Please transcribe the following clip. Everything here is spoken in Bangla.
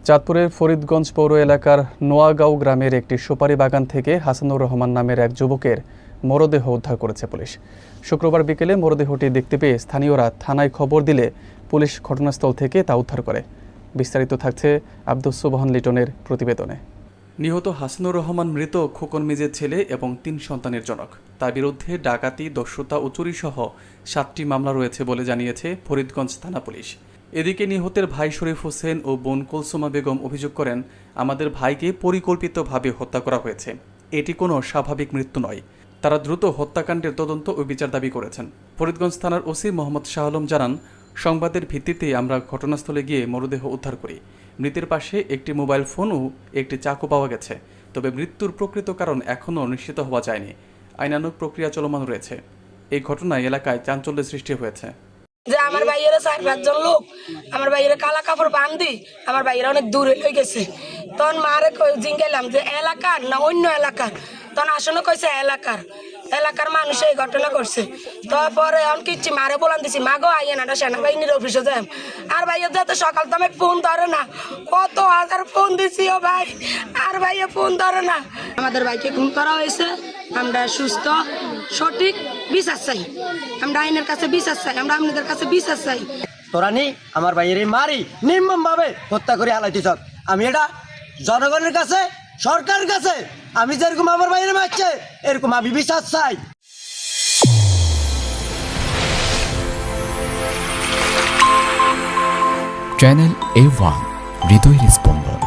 চাঁদপুরের ফরিদগঞ্জ পৌর এলাকার নোয়াগাঁও গ্রামের একটি সুপারি বাগান থেকে হাসানুর রহমান নামের এক যুবকের মরদেহ উদ্ধার করেছে পুলিশ। শুক্রবার বিকেলে মরদেহটি দেখতে পেয়ে স্থানীয়রা থানায় খবর দিলে পুলিশ ঘটনাস্থল থেকে তা উদ্ধার করে। বিস্তারিত থাকছে আব্দুস সুবহান লিটনের প্রতিবেদনে। নিহত হাসানুর রহমান মৃত খোকন মিজের ছেলে এবং 3 সন্তানের জনক। তার বিরুদ্ধে ডাকাতি, দস্যুতা ও চুরিসহ 7টি মামলা রয়েছে বলে জানিয়েছে ফরিদগঞ্জ থানা পুলিশ। এদিকে নিহতের ভাই শরীফ হোসেন ও বোন কুলসুমা বেগম অভিযোগ করেন, আমাদের ভাইকে পরিকল্পিতভাবে হত্যা করা হয়েছে, এটি কোনো স্বাভাবিক মৃত্যু নয়। তারা দ্রুত হত্যাকাণ্ডের তদন্ত ও বিচার দাবি করেছেন। ফরিদগঞ্জ থানার ওসি মোহাম্মদ শাহ আলম জানান, সংবাদের ভিত্তিতে আমরা ঘটনাস্থলে গিয়ে মরদেহ উদ্ধার করি। মৃতের পাশে একটি মোবাইল ফোন ও একটি চাকু পাওয়া গেছে, তবে মৃত্যুর প্রকৃত কারণ এখনও নিশ্চিত হওয়া যায়নি। আইনানুগ প্রক্রিয়া চলমান রয়েছে। এই ঘটনায় এলাকায় চাঞ্চল্যের সৃষ্টি হয়েছে। যে আমার ভাইয়েরা 4-5 জন লোক আমার ভাইয়েরা কালা কাপড় বান্ধি আমার ভাইয়েরা অনেক দূরে লই গেছে। তখন মারে জিঙ্গাইলাম যে এলাকার না অন্য এলাকার, তখন আসলে কইছে এলাকার মানুষ এই ঘটনা করছে। তারপরে এখন কিচ্ছি মারে বলান দিছি, মাগো আইয়ে না সেনাবাহিনীর অফিসে যাই। আর ভাইয়া যাতে সকাল তো আমাকে ফোন ধরে না, কত হাজার ফোন দিছি ও ভাই, আর ভাইয়া ফোন ধরে না। আমাদের ভাইকে খুন করা হয়েছে, আমরা সুস্থ সঠিক বিচার চাই, আমরা আইনের কাছে বিচার চাই, আমরা আপনাদের কাছে বিচার চাই। তোরা নি আমার ভাইয়ের মারি নির্মম ভাবে হত্যা করে হালাইতেছ। আমি এটা জনগণের কাছে, সরকারের কাছে, আমি যেরকম আমার ভাইয়ের মারছে এরকম আমি বিচার চাই। চ্যানেল A1 হৃদয়ের স্পন্দন।